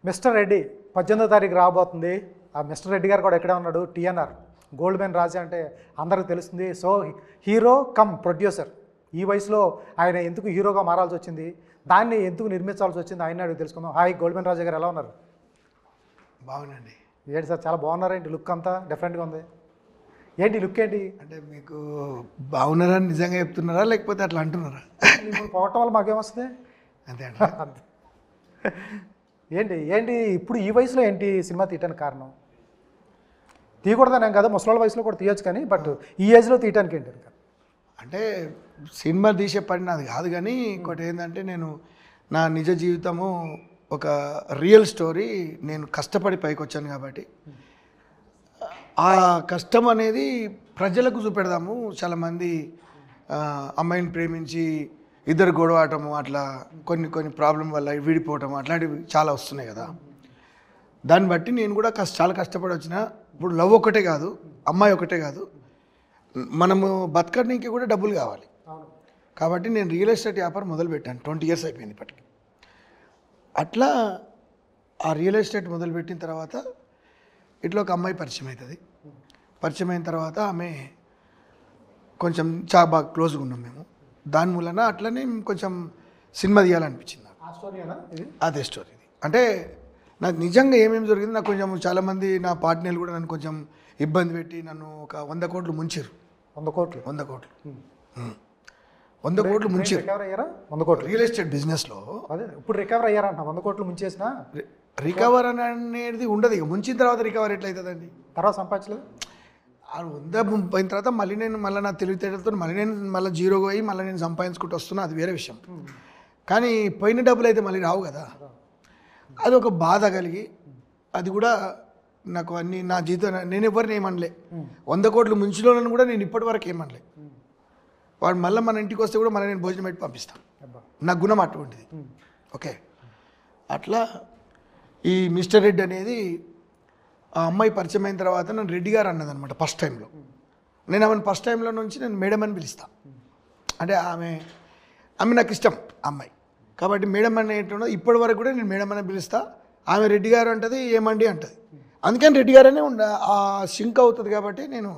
Mister Reddy 18వ తారీఖు రాబోతుంది. ఆ మిస్టర్ రెడ్డి గారు కూడా ఎక్కడే ఉన్నాడు, టీఎన్ఆర్ గోల్డ్ మెన్ రాజా అంటే అందరికీ తెలుస్తుంది. So hero cum producer. ఈ వయసులో ఆయన ఎందుకు హీరోగా మారాల్సి వచ్చింది, దాన్ని ఎందుకు నిర్మించాల్సి వచ్చింది, ఆయన అడిగి తెలుసుకుందాం. హాయ్ గోల్డ్ మెన్ రాజా గారు, ఎలా ఉన్నారు? బాగునండి. ఏంటి సార్ చాలా బాగున్నారేంటి? లుక్ అంతా డిఫరెంట్గా ఉంది. ఏంటి లుక్ ఏంటి? అంటే మీకు బాగున్నారని నిజంగా చెప్తున్నారా లేకపోతే అట్లా అంటున్నారా? ఇప్పుడు పోవటం వల్ల మాకేమొస్తుంది? అంతే అండి. ఏంటి ఏంటి ఇప్పుడు ఈ వయసులో ఏంటి సినిమా తీయటానికి కారణం? తీయకూడదనేం కదా, ముసలాళ్ళ వయసులో కూడా తీయొచ్చు, కానీ బట్ ఈ ఏజ్లో తీయటానికి ఏంటి? అంటే సినిమా తీసే పని నాది కాదు, కానీ ఇంకోటి ఏంటంటే నేను నా నిజ జీవితము ఒక రియల్ స్టోరీ, నేను కష్టపడి పైకి వచ్చాను కాబట్టి ఆ కష్టం అనేది ప్రజలకు చూపెడదాము. చాలామంది అమ్మాయిని ప్రేమించి ఇద్దరు గొడవటము, అట్లా కొన్ని ప్రాబ్లం వల్ల విడిపోవటం అట్లాంటివి చాలా వస్తున్నాయి కదా. దాన్ని బట్టి నేను కూడా చాలా కష్టపడి వచ్చిన. ఇప్పుడు లవ్ ఒకటే కాదు, అమ్మాయి ఒకటే కాదు, మనము బతకడానికి కూడా డబ్బులు కావాలి. కాబట్టి నేను రియల్ ఎస్టేట్ వ్యాపారం మొదలుపెట్టాను. 20 years అయిపోయింది ఇప్పటికి. అట్లా ఆ రియల్ ఎస్టేట్ మొదలుపెట్టిన తర్వాత ఇట్లా ఒక అమ్మాయి పరిచయం అవుతుంది. పరిచయం అయిన తర్వాత ఆమె కొంచెం చాలా బాగా క్లోజ్గా ఉన్నాం మేము. దాని మూలన అట్లనే కొంచెం సినిమా తీయాలనిపించింది నాకు. అదే స్టోరీ ఇది. అంటే నాకు నిజంగా ఏమేమి జరిగింది, నాకు కొంచెం చాలామంది నా పార్ట్నర్లు కూడా నన్ను కొంచెం ఇబ్బంది పెట్టి నన్ను ఒక 100 కోట్లు ముంచారు. 100 కోట్లు 100 కోట్లు 100 కోట్లు ముంచారు. రికవర్ అయ్యారా? 100 కోట్లు రియల్ ఎస్టేట్ బిజినెస్లో. అదే ఇప్పుడు రికవర్ అయ్యారంట. 100 కోట్లు ముంచేసిన రికవర్ అనేది ఉండదు. ఇక ముంచిన తర్వాత రికవర్ ఎట్లయితుందండి? తర్వాత సంపాదించలేదు. 100 పోయిన తర్వాత మళ్ళీ నా తెలివితేటలతో మళ్ళీ జీరోగా అయ్యి మళ్ళీ నేను సంపాదించుకుంటూ వస్తున్నా, అది వేరే విషయం. కానీ పోయిన డబ్బులు అయితే మళ్ళీ రావు కదా. అది ఒక బాధ కలిగి, అది కూడా నాకు అన్ని నా జీవితం నేను ఎవరిని ఏమనలే. 100 కోట్లు ముంచులోనని కూడా నేను ఇప్పటి వరకు ఏమనలే. వాడు మళ్ళీ మన ఇంటికి వస్తే కూడా మళ్ళీ నేను భోజనం పెట్టి పంపిస్తాను. నా గుణం అటువంటిది. ఓకే, అట్లా ఈ మిస్టర్ రెడ్డి అనేది ఆ అమ్మాయి పరిచయం అయిన తర్వాత నన్ను రెడ్డి గారు అన్నదనమాట. ఫస్ట్ టైంలో నేను ఆమెను ఫస్ట్ టైంలో నుంచి నేను మేడం అని పిలుస్తాను. అంటే ఆమె నాకు ఇష్టం అమ్మాయి కాబట్టి మేడం అని ఏంటో ఇప్పటి వరకు కూడా నేను మేడం అని పిలుస్తా. ఆమె రెడ్డి గారు అంటది, ఏమండి అంటది. అందుకని రెడ్డి గారనే ఆ సింక్ అవుతుంది కాబట్టి నేను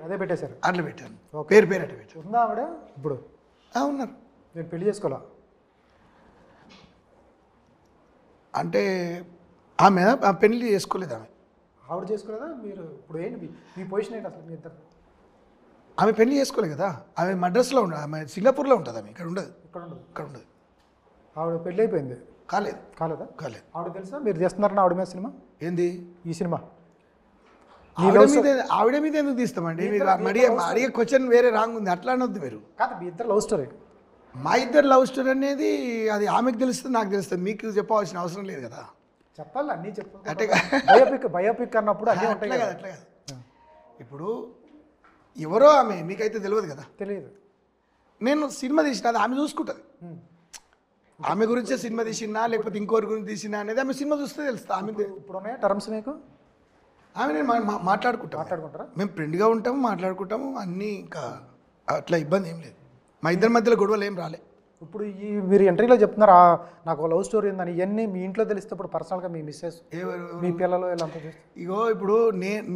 అదే పెట్టేశారు. అట్లా పెట్టాను. పేరు అట్లా పెట్టాను. ఉందా ఆవిడ ఇప్పుడు? ఉన్నారు. నేను పెళ్లి చేసుకోవాలా అంటే ఆమె పెళ్లి చేసుకోలేదు. ఆవిడ చేసుకోలేదా? మీరు ఇప్పుడు ఏంటి మీ పొజిషన్ ఏంటి అసలు? మీ ఇద్దరు ఆమె పెళ్లి చేసుకోలేదు కదా. ఆమె మద్రాసులో ఉండదు, ఆమె సింగపూర్లో ఉంటుంది. ఆమె ఇక్కడ ఉండదు. ఇక్కడ ఉండదు. ఆవిడ పెళ్ళి అయిపోయింది. కాలేదా? ఆవిడ తెలుసా మీరు చేస్తున్నారని ఆవిడ మీద సినిమా? ఏంది ఈ సినిమా? ఆవిడ మీద ఎందుకు తీస్తామండి? అడిగే క్వశ్చన్ వేరే రాంగ్ ఉంది. అట్లా అనొద్దు మీరు. కాదు, మీ ఇద్దరు లవ్ స్టోరీ. మా ఇద్దరు లవ్ స్టోరీ అనేది అది ఆమెకు తెలుస్తుంది, నాకు తెలుస్తుంది. మీకు చెప్పవలసిన అవసరం లేదు కదా. చెప్పాలి, అన్నీ చెప్పాలి. అంటే బయోపిక్ అన్నప్పుడు అన్నీ ఉంటాయి కదా. అట్లా కదా. ఇప్పుడు ఎవరో ఆమె మీకైతే తెలియదు కదా. తెలియదు. నేను సినిమా తీసిన, అది ఆమె చూసుకుంటుంది. ఆమె గురించే సినిమా తీసినా లేకపోతే ఇంకోరి గురించి తీసినా అనేది ఆమె సినిమా చూస్తే తెలుస్తుంది. ఆమె ఇప్పుడు ఉన్నాయా టర్మ్స్ మీకు? ఆమె నేను మాట్లాడుకుంటారా? మేము ఫ్రెండ్గా ఉంటాము, మాట్లాడుకుంటాము అన్నీ. ఇంకా అట్లా ఇబ్బంది ఏం లేదు. మా ఇద్దరి మధ్యలో గొడవలు ఏం రాలే. ఇప్పుడు మీరు ఎంట్రీలో చెప్తున్నారు నాకు లవ్ స్టోరీ ఉందని. ఇవన్నీ మీ ఇంట్లో తెలిస్తే ఇప్పుడు పర్సనల్గా మీ మిస్సెస్, మీ పిల్లలు ఇలా అంతా చూస్తే? ఇగో ఇప్పుడు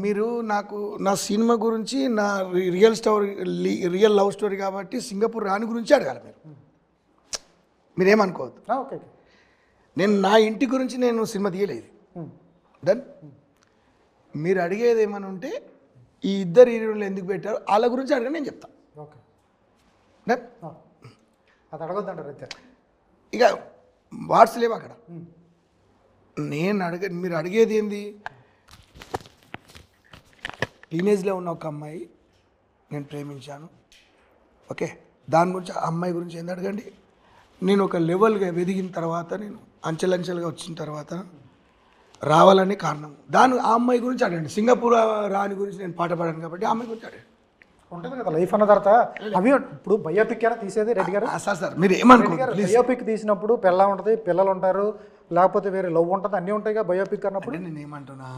మీరు నాకు నా సినిమా గురించి, నా రియల్ లవ్ స్టోరీ కాబట్టి సింగపూర్ రాణి గురించి అడగాలి మీరేమనుకోవద్దు. ఓకే, నేను నా ఇంటి గురించి నేను సినిమా తీయలేదు. డన్. మీరు అడిగేది ఏమని ఉంటే ఈ ఇద్దరు హీరోలు ఎందుకు పెట్టారు వాళ్ళ గురించి అడగని నేను చెప్తాను. Okay, done. అది అడగొద్దంటారు అయితే. ఇక వాట్స్ లేవు అక్కడ. మీరు అడిగేది ఏంది? టీనేజ్లో ఉన్న ఒక అమ్మాయి నేను ప్రేమించాను. ఓకే, దాని గురించి ఆ అమ్మాయి గురించి ఏంది అడగండి. నేను ఒక లెవెల్గా ఎదిగిన తర్వాత, నేను అంచెలంచెలుగా వచ్చిన తర్వాత రావాలని కారణం ఆ అమ్మాయి గురించి అడగండి. సింగపూర్ రాణి గురించి నేను పాట పాడాను కాబట్టి ఆ అమ్మాయి గురించి అడగండి. ఉంటుంది కదా లైఫ్ అన్న తర్వాత. అవి ఇప్పుడు బయోపిక్ అయినా తీసేది రెడ్డి గారు. సార్ మీరు ఏమనుకోండి, బయోపిక్ తీసినప్పుడు పిల్ల ఉంటుంది, పిల్లలు ఉంటారు, లేకపోతే వేరే లవ్ ఉంటుంది, అన్నీ ఉంటాయి కదా బయోపిక్ అన్నప్పుడు. నేను ఏమంటున్నా,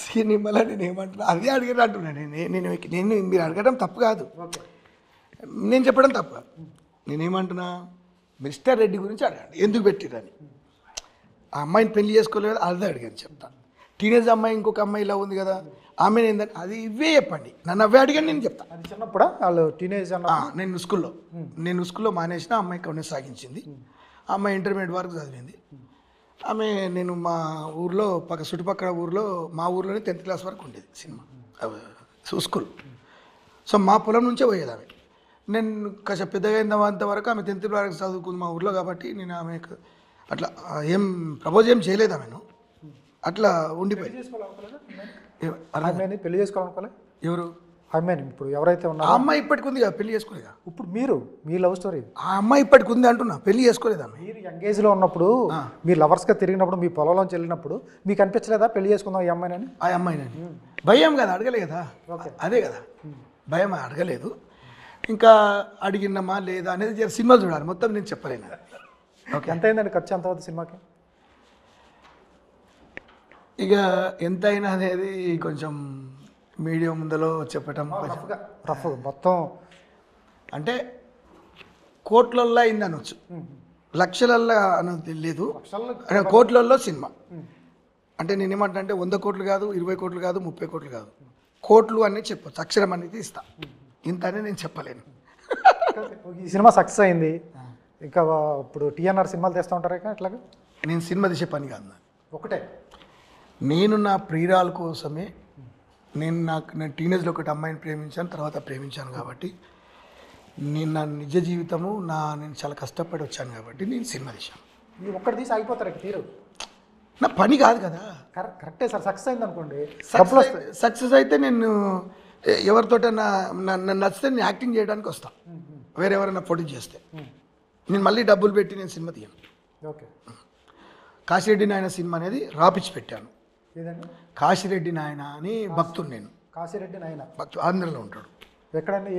సినిమాలో నేను ఏమంటున్నా అదే అడిగారు అంటున్నాను. నేను మీరు అడగడం తప్పు కాదు, నేను చెప్పడం తప్ప. నేనేమంటున్నా, మిస్టర్ రెడ్డి గురించి అడగండి ఎందుకు పెట్టిరని. ఆ అమ్మాయిని పెళ్లి చేసుకోలేదు అదే అడిగాను చెప్తాను. టీనేజ్ అమ్మాయి ఇంకొక అమ్మాయి ఇలా ఉంది కదా ఆమె ఏందని అది ఇవే చెప్పండి, నన్ను అవే అడిగాను నేను చెప్తాను. అది చిన్నప్పుడా వాళ్ళు టీనేజ్ అన్న నేను స్కూల్లో మానేసిన అమ్మాయి కొనసాగించింది. ఆ అమ్మాయి ఇంటర్మీడియట్ వరకు చదివింది. ఆమె నేను మా ఊర్లో చుట్టుపక్కల ఊర్లో మా ఊర్లోనే 10th క్లాస్ వరకు ఉండేది సినిమా స్కూల్. సో మా పొలం నుంచే పోయేది ఆమె. నేను కాస్త పెద్దగా అయినంత వరకు ఆమె 10th వరకు చదువుకుంది మా ఊర్లో కాబట్టి నేను ఆమెకు అట్లా ఏం ప్రపోజ్ ఏం చేయలేదు ఆమెను, అట్లా ఉండిపోయింది. పెళ్లి చేసుకోవాలనుకోలే ఎవరు అమ్మాయిని ఇప్పుడు ఎవరైతే ఆ ఉన్నారో అమ్మాయి ఇప్పటికి ఉంది కదా పెళ్లి చేసుకోలేదా? ఇప్పుడు మీ లవ్ స్టోరీ ఆ అమ్మాయి ఇప్పటికి ఉంది అంటున్నా, పెళ్లి చేసుకోలేదు ఆమె. మీరు యంగేజ్లో ఉన్నప్పుడు మీ లవర్స్గా తిరిగినప్పుడు మీ పొలంలోంచి వెళ్ళినప్పుడు మీకు అనిపించలేదా పెళ్లి చేసుకుందాం ఈ అమ్మాయిని? ఆ అమ్మాయిని భయం కదా అడగలే కదా, అదే కదా భయం అడగలేదు. ఇంకా అడిగినమా లేదా అనేది సినిమా చూడాలి, మొత్తం నేను చెప్పలేను. ఓకే, ఎంత అయిందండి ఖర్చు ఎంత అవుతుంది సినిమాకి? ఇక ఎంత అయినా అనేది కొంచెం మీడియా ముందులో చెప్పటం రఫ్ మొత్తం అంటే కోట్లల్లో అయింది అనొచ్చు, లక్షలల్లో అనేది తెలియదు. కోట్లల్లో సినిమా అంటే నేను ఏమంటా అంటే 100 కోట్లు కాదు, 20 కోట్లు కాదు, 30 కోట్లు కాదు, కోట్లు అనేది చెప్పచ్చు, అక్షరం అనేది ఇస్తా, ఇంత అని నేను చెప్పలేను. ఈ సినిమా సక్సెస్ అయింది, ఇంకా ఇప్పుడు టీఎన్ఆర్ సినిమాలు తెస్తూ ఉంటారు ఇక అట్లాగా? నేను సినిమా తీసే పని కాదు ఒకటే, నేను నా ప్రియురాల కోసమే నేను టీనేజ్లో ఒకటి అమ్మాయిని ప్రేమించాను, తర్వాత ప్రేమించాను కాబట్టి నేను నా నిజ జీవితము నేను చాలా కష్టపడి వచ్చాను కాబట్టి నేను సినిమా తీశాను. మీరు ఒక్కటి తీసి ఆగిపోతారు ఇక తీరు, నా పని కాదు కదా. కరెక్టే సార్, సక్సెస్ అయింది అనుకోండి, సక్సెస్ అయితే నేను ఎవరితోటన్నా నన్ను నచ్చితే నేను యాక్టింగ్ చేయడానికి వస్తాను, వేరే ఎవరైనా పోటీ చేస్తే నేను మళ్ళీ డబ్బులు పెట్టి నేను సినిమా తీయను. ఓకే, కాశిరెడ్డి నాయన సినిమా అనేది రాపిచ్చి పెట్టాను. ఏదండి? కాశిరెడ్డి నాయన అని భక్తుడు నేను. కాశిరెడ్డి నాయన భక్తుడు ఆంధ్రలో ఉంటాడు. ఎక్కడండి?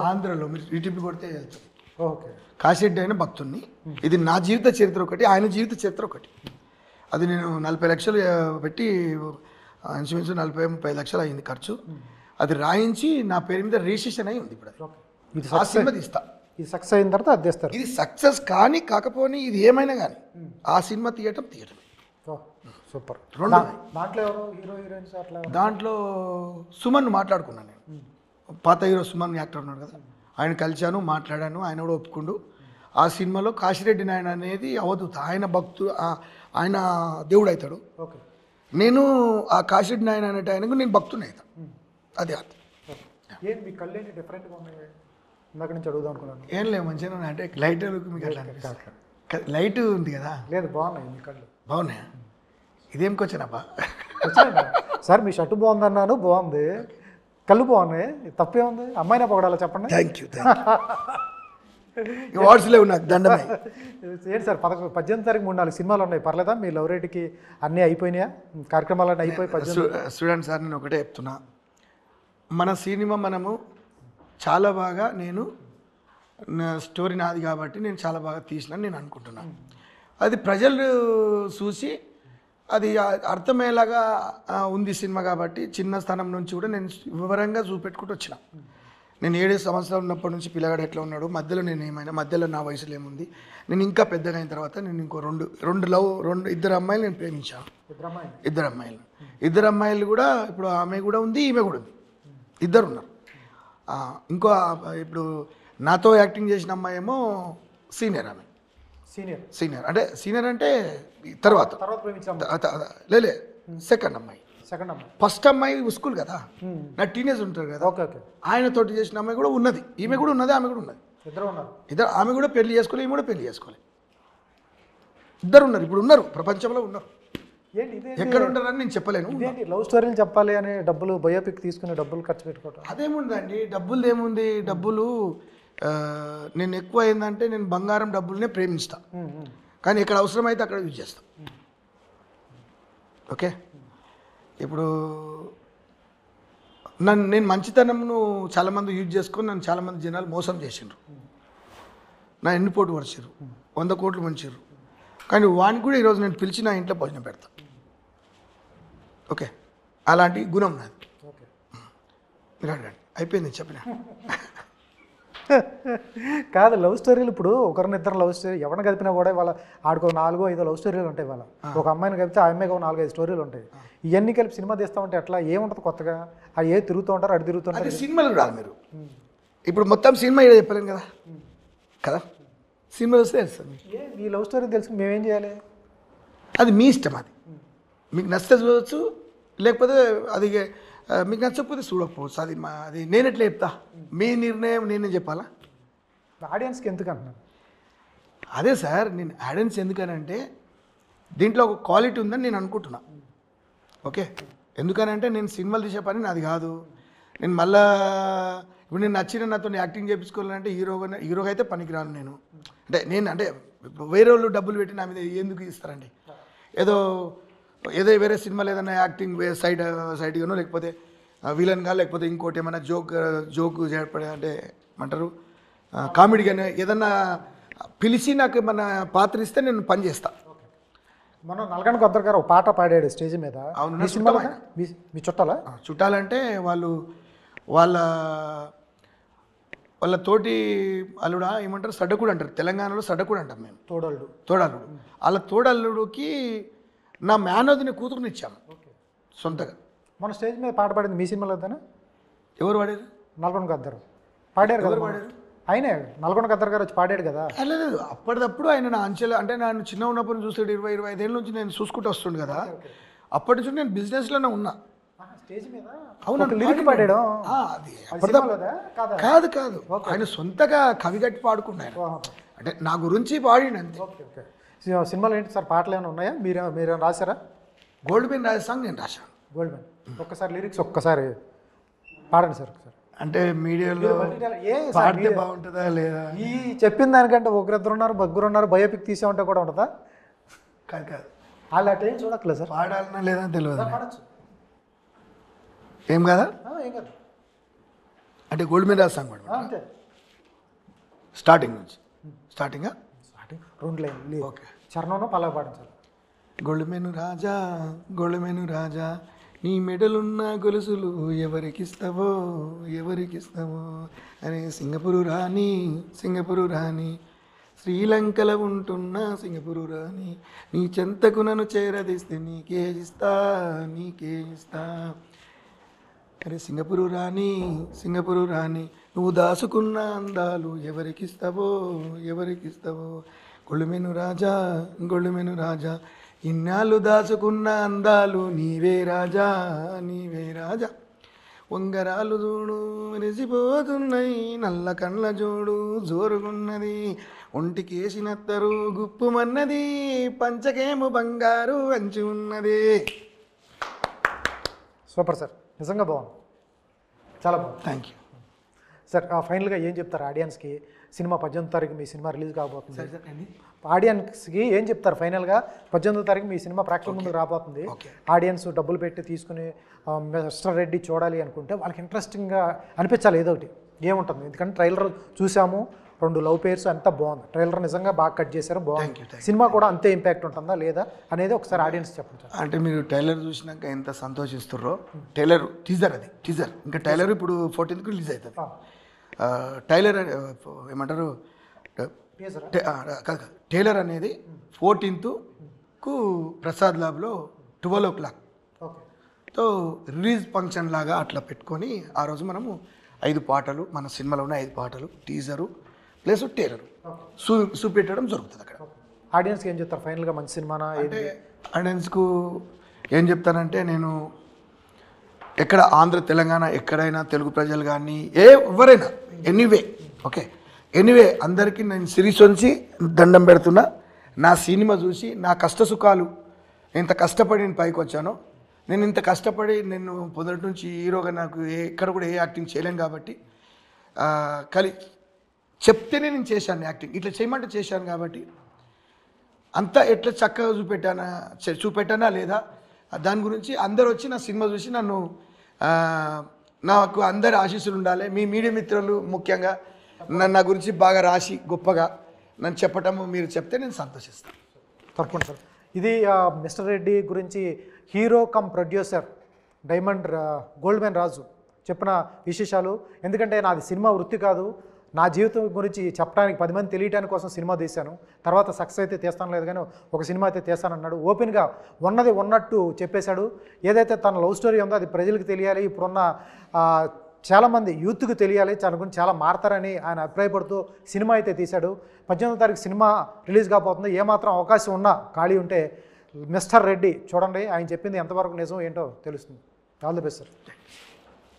ఆంధ్రలో మీరు యూట్యూబ్ కొడితే వెళ్తుంది. ఓకే, కాశిరెడ్డి అయిన భక్తుడిని. ఇది నా జీవిత చరిత్ర ఒకటి, ఆయన జీవిత చరిత్ర ఒకటి. అది నేను 40 లక్షలు పెట్టి ఇంచుమించు 40-30 లక్షలు అయింది ఖర్చు. అది రాయించి నా పేరు మీద రిజిస్ట్రేషన్ అయి ఉంది. ఇప్పుడు ఇది ఆ సినిమా తీస్తా. ఇది సక్సెస్ అయిన తర్వాత అది తెస్తారు. ఇది సక్సెస్ కానీ కాకపోని ఇది ఏమైనా కానీ ఆ సినిమా తీయటమే. సూపర్. రెండు దాంట్లో ఎవరు హీరో హీరోయిన్స్ అట్లా? దాంట్లో సుమన్ మాట్లాడుకున్నాను నేను, పాత హీరో సుమన్ యాక్టర్ ఉన్నాడు కదా, ఆయన కలిశాను, మాట్లాడాను, ఆయన కూడా ఒప్పుకుండు. ఆ సినిమాలో కాశిరెడ్డి నాయన అనేది అవధూత, ఆయన ఆయన దేవుడు అవుతాడు. ఓకే, నేను ఆ కాశిరెడ్డి నాయన అనేటి ఆయనకు నేను భక్తుని అవుతాను. అదే అర్థం. ఏంటి మీ కళ్ళు ఏంటి డిఫరెంట్గా ఉన్నాయి? ఇందాక నుంచి అడుగుదాం అనుకున్నాను. ఏం లేవు, మంచిగా ఉన్నాయి. అంటే లైట్ మీకు అట్లా లైట్ ఉంది కదా? లేదు, బాగున్నాయి మీ కళ్ళు. బాగున్నాయా? ఇదేం వచ్చానబ్బా సార్ మీ షర్టు బాగుందన్నాను, బాగుంది, కళ్ళు బాగున్నాయి, తప్పే ఉంది. అమ్మాయినా పొగడాలా చెప్పండి. Thank you. వాట్స్ లేవు నాకు దండమే. ఏంటి సార్ 18 తారీఖు 3-4 సినిమాలు ఉన్నాయి, పర్లేదా? మీ లవ్ రేట్కి అన్నీ అయిపోయినాయా? కార్యక్రమాలన్నీ అయిపోయి స్టూడెంట్ సార్ నేను ఒకటే చెప్తున్నా, మన సినిమా మనము చాలా బాగా స్టోరీ నాది కాబట్టి నేను చాలా బాగా తీసినని నేను అనుకుంటున్నాను. అది ప్రజలు చూసి అది అర్థమయ్యేలాగా ఉంది సినిమా కాబట్టి చిన్న స్థానం నుంచి కూడా నేను వివరంగా చూపెట్టుకుంటూ వచ్చిన. నేను 7 సంవత్సరాలు ఉన్నప్పటి నుంచి పిల్లగాడు ఎట్లా ఉన్నాడు, మధ్యలో నేను ఏమైనా, మధ్యలో నా వయసులో ఏముంది, నేను ఇంకా పెద్దగా అయిన తర్వాత నేను ఇంకో ఇద్దరు అమ్మాయిలు నేను ప్రేమించాను. ఇద్దరు అమ్మాయిలు కూడా ఇప్పుడు ఆమె కూడా ఉంది, ఈమె కూడా ఉంది, ఇద్దరు ఉన్నారు. ఇంకో ఇప్పుడు నాతో యాక్టింగ్ చేసిన అమ్మాయి ఏమో సీనియర్. ఆమె సీనియర్ అంటే తర్వాత లేలే సెకండ్ అమ్మాయి. ఫస్ట్ అమ్మాయి స్కూల్ కదా, నా టీనేజ్ ఉంటారు కదా, ఆయన తోటి చేసిన అమ్మాయి కూడా ఉన్నది, ఈమె కూడా ఉన్నది, ఆమె కూడా ఉన్నది. ఇద్దరు ఆమె కూడా పెళ్లి చేసుకోవాలి, ఈమె కూడా పెళ్లి చేసుకోవాలి. ఇద్దరు ఉన్నారు, ఇప్పుడు ఉన్నారు, ప్రపంచంలో ఉన్నారు. ఎక్కడ ఉంటారని నేను చెప్పలేను. లవ్ స్టోరీలు చెప్పాలి అని డబ్బులు బయోపిక్ తీసుకుని డబ్బులు ఖర్చు పెట్టుకోవటం అదేముందండి, డబ్బులు ఏముంది, డబ్బులు నేను ఎక్కువ ఏంటంటే నేను బంగారం డబ్బులనే ప్రేమిస్తా, కానీ ఎక్కడ అవసరమైతే అక్కడ యూజ్ చేస్తా. ఓకే, ఇప్పుడు నేను మంచితనంను చాలామంది యూజ్ చేసుకొని నన్ను చాలామంది జనాలు మోసం చేసిండ్రు, నా ఎన్నిపోటు పడిచారు, 100 కోట్లు మంచిర్రు, కానీ వానికి కూడా ఈరోజు నేను పిలిచి నా ఇంట్లో భోజనం పెడతా. ఓకే, అలాంటి గుణం నాది. మీరు అడగండి, అయిపోయింది చెప్పిన. కాదు లవ్ స్టోరీలు ఇప్పుడు ఒకరినిద్దరు లవ్ స్టోరీ ఎవరిని కలిపినా కూడా వాళ్ళ ఆడికో 4-5 లవ్ స్టోరీలు ఉంటాయి వాళ్ళ ఒక అమ్మాయిని కలిపితే ఆ అమ్మాయికి ఒక 4-5 స్టోరీలు ఉంటాయి ఇవన్నీ కలిపి సినిమా తీస్తామంటే ఎట్లా ఏముంటుంది కొత్తగా అది ఏ తిరుగుతూ ఉంటారు అటు తిరుగుతుంటారు అది సినిమాలు రాదు మీరు ఇప్పుడు మొత్తం సినిమా ఇక్కడ చెప్పలేం కదా కదా సినిమాలు వస్తే తెలుస్తుంది ఏ మీ లవ్ స్టోరీ తెలుసు మేమేం చేయాలి అది మీ ఇష్టం అది మీకు నచ్చితే చూడవచ్చు లేకపోతే అది మీకు నచ్చకపోతే చూడకపోవచ్చు అది నేను ఎట్లా చెప్తా మీ నిర్ణయం నేనే చెప్పాలా ఆడియన్స్కి ఎందుకు అంటున్నాను అదే సార్ నేను ఆడియన్స్ ఎందుకనంటే దీంట్లో ఒక క్వాలిటీ ఉందని నేను అనుకుంటున్నా ఓకే ఎందుకనంటే నేను సినిమాలు తీసే పని నాది కాదు నేను మళ్ళా ఇప్పుడు నేను నచ్చిన నాతో యాక్టింగ్ చేయించుకోవాలంటే హీరోగా అయితే పనికిరాను నేను అంటే వేరే వాళ్ళు డబ్బులు పెట్టి నా మీద ఎందుకు ఇస్తారండి ఏదో వేరే సినిమాలు ఏదైనా యాక్టింగ్ సైడ్గానో లేకపోతే విలన్గా లేకపోతే ఇంకోటి ఏమైనా జోక్ చేయపడే అంటే ఏమంటారు కామెడీగానే ఏదన్నా పిలిచి నాకు మన పాత్ర ఇస్తే నేను పని చేస్తా మనం నల్గొండ గద్దర్ గారు ఒక పాట పాడాడు స్టేజ్ మీద అవును, మీ సినిమాలో మీ చుట్టాలా చుట్టాలంటే వాళ్ళ తోటి అల్లుడా ఏమంటారు సడ్డకుడు అంటారు తెలంగాణలో సడ్డకుడు అంటాం మేము తోడల్లుడు వాళ్ళ తోడల్లుడికి నా మేనోదిని కూతురుని ఇచ్చాము సొంతగా మన స్టేజ్ మీద పాట పాడింది మీ సినిమాలో వద్దానా ఎవరు పాడారు నల్గొండ గద్దర్ పాడారు కదా ఆయనే నల్గొండ గద్దర్ గారు వచ్చి పాడాడు కదా లేదు అప్పటిదప్పుడు ఆయన నా అంచెలు అంటే నన్ను చిన్న ఉన్నప్పుడు చూస్తాడు 20-25 ఏళ్ళ నుంచి నేను చూసుకుంటూ వస్తుండే కదా అప్పటి నుంచి నేను బిజినెస్లోనే ఉన్నా స్టేజ్ మీద అవును లిరిక్ పాడాడు కాదు ఆయన సొంతగా కవి కట్టి పాడుకున్నాను అంటే నా గురించి పాడిండు అంతే సినిమాలో ఏంటి సార్ పాటలు ఏమైనా ఉన్నాయా మీరు రాశారా గోల్డ్ మెన్ రాజా సాంగ్ నేను రాశాను గోల్డ్ మెన్ ఒక్కసారి లిరిక్స్ ఒక్కసారి పాడండి సార్ ఒకసారి అంటే మీడియాలో పాడితే బాగుంటుందా లేదా ఈ చెప్పిన దానికంటే ఒకరిద్దరు ఉన్నారు ముగ్గురు ఉన్నారు బయోపిక్ తీసామంటే కూడా ఉంటుందా కాదు వాళ్ళు అటు ఏం చూడక్కలేదు సార్ పాడాలన్నా లేదా తెలియదు పాడచ్చు ఏం కదా ఏం కాదు అంటే గోల్డ్ మెన్ రాజా సాంగ్ అంతే స్టార్టింగ్ నుంచి స్టార్టింగా 2 లైన్లు ఓకే చరణంలో పల్లవి పాడించాలి గొళమెను రాజా నీ మెడలున్న గొలుసులు ఎవరికిస్తావో అరే సింగపూరు రాణి శ్రీలంకలో ఉంటున్న సింగపూరు రాణి నీ చెంతకు నన్ను చేరదీస్తే నీకే ఇస్తా అరే సింగపూరు రాణి నువ్వు దాసుకున్న అందాలు ఎవరికిస్తావో గొళమెను రాజా ఇన్నాళ్ళు దాచుకున్న అందాలు నీవే రాజా ఉంగరాలు చూడు మెరిసిపోతున్నాయి నల్ల కళ్ళ జోడు జోరుగున్నది ఒంటికేసినత్తరు గుప్పుమన్నది పంచకేమో బంగారు అంచి ఉన్నది సూపర్ సార్ నిజంగా బాగుంది చాలా బాగుంది థ్యాంక్ యూ సార్ ఫైనల్గా ఏం చెప్తారు ఆడియన్స్కి సినిమా 18వ తారీఖు మీ సినిమా రిలీజ్ కాబోతుంది ఆడియన్స్కి ఏం చెప్తారు ఫైనల్గా 18వ తారీఖు మీ సినిమా ప్రేక్షకుల ముందుకు రాబోతుంది ఆడియన్స్ డబ్బులు పెట్టి తీసుకుని మిస్టర్ రెడ్డి చూడాలి అనుకుంటే వాళ్ళకి ఇంట్రెస్టింగ్గా అనిపించాలి ఏదో ఒకటి ఏముంటుంది ఎందుకంటే ట్రైలర్ చూసాము 2 లవ్ పేర్స్ అంతా బాగుంది ట్రైలర్ నిజంగా బాగా కట్ చేశారు బాగుంది సినిమా కూడా అంతే ఇంపాక్ట్ ఉంటుందా లేదా అనేది ఒకసారి ఆడియన్స్ చెప్పండి అంటే మీరు ట్రైలర్ చూసినాక ఎంత సంతోషిస్తారో టీజర్ ఇంకా ట్రైలర్ ఇప్పుడు 14th రిలీజ్ అవుతుంది టైలర్ ఏమంటారు టైలర్ అనేది 14th ప్రసాద్ ల్యాబ్లో 12 o'clock తో రిలీజ్ ఫంక్షన్ లాగా అట్లా పెట్టుకొని ఆ రోజు మనము 5 పాటలు మన సినిమాలో ఉన్న 5 పాటలు టీజరు ప్లస్ టైలర్ చూపెట్టడం జరుగుతుంది అక్కడ ఆడియన్స్కి ఏం చెప్తారు ఫైనల్గా మంచి సినిమానా అంటే ఆడియన్స్కు ఏం చెప్తానంటే నేను ఎక్కడ ఆంధ్ర తెలంగాణ ఎక్కడైనా తెలుగు ప్రజలు కానీ ఎవరైనా ఎనీవే అందరికీ నేను సిరిసొంచి దండం పెడుతున్నా నా సినిమా చూసి నా కష్ట సుఖాలు ఎంత కష్టపడి నేను పైకి వచ్చానో నేను ఇంత కష్టపడి నేను పొదటి నుంచి హీరోగా నాకు ఎక్కడ కూడా ఏ యాక్టింగ్ చేయలేను కాబట్టి చెప్తేనే నేను చేశాను యాక్టింగ్ ఇట్లా చేయమంటే చేశాను కాబట్టి అంతా ఎట్లా చక్కగా చూపెట్టానా లేదా దాని గురించి అందరు వచ్చి నా సినిమా చూసి నన్ను నాకు అందరి ఆశీస్సులు ఉండాలి మీ మీడియా మిత్రులు ముఖ్యంగా నా గురించి బాగా రాసి గొప్పగా నన్ను చెప్పటము మీరు చెప్తే నేను సంతోషిస్తాను తప్పకుండా సార్ ఇది మిస్టర్ రెడ్డి గురించి hero cum producer gold men Raju చెప్పిన విశేషాలు ఎందుకంటే నాది సినిమా వృత్తి కాదు నా జీవితం గురించి చెప్పడానికి 10 మంది తెలియడానికి కోసం సినిమా తీశాను, తర్వాత సక్సెస్ అయితే తీస్తాను లేదు కానీ ఒక సినిమా అయితే తీస్తానన్నాడు. ఓపెన్గా ఉన్నది ఉన్నట్టు చెప్పేశాడు. ఏదైతే తన లవ్ స్టోరీ ఉందో అది ప్రజలకు తెలియాలి, ఇప్పుడున్న చాలామంది యూత్కి తెలియాలి, తన గురించి చాలా మారతారని ఆయన అభిప్రాయపడుతూ సినిమా అయితే తీశాడు. 18వ తారీఖు సినిమా రిలీజ్ కాబోతుంది. ఏమాత్రం అవకాశం ఉన్నా ఖాళీ ఉంటే మిస్టర్ రెడ్డి చూడండి, ఆయన చెప్పింది ఎంతవరకు నిజం ఏంటో తెలుస్తుంది. All the best sir.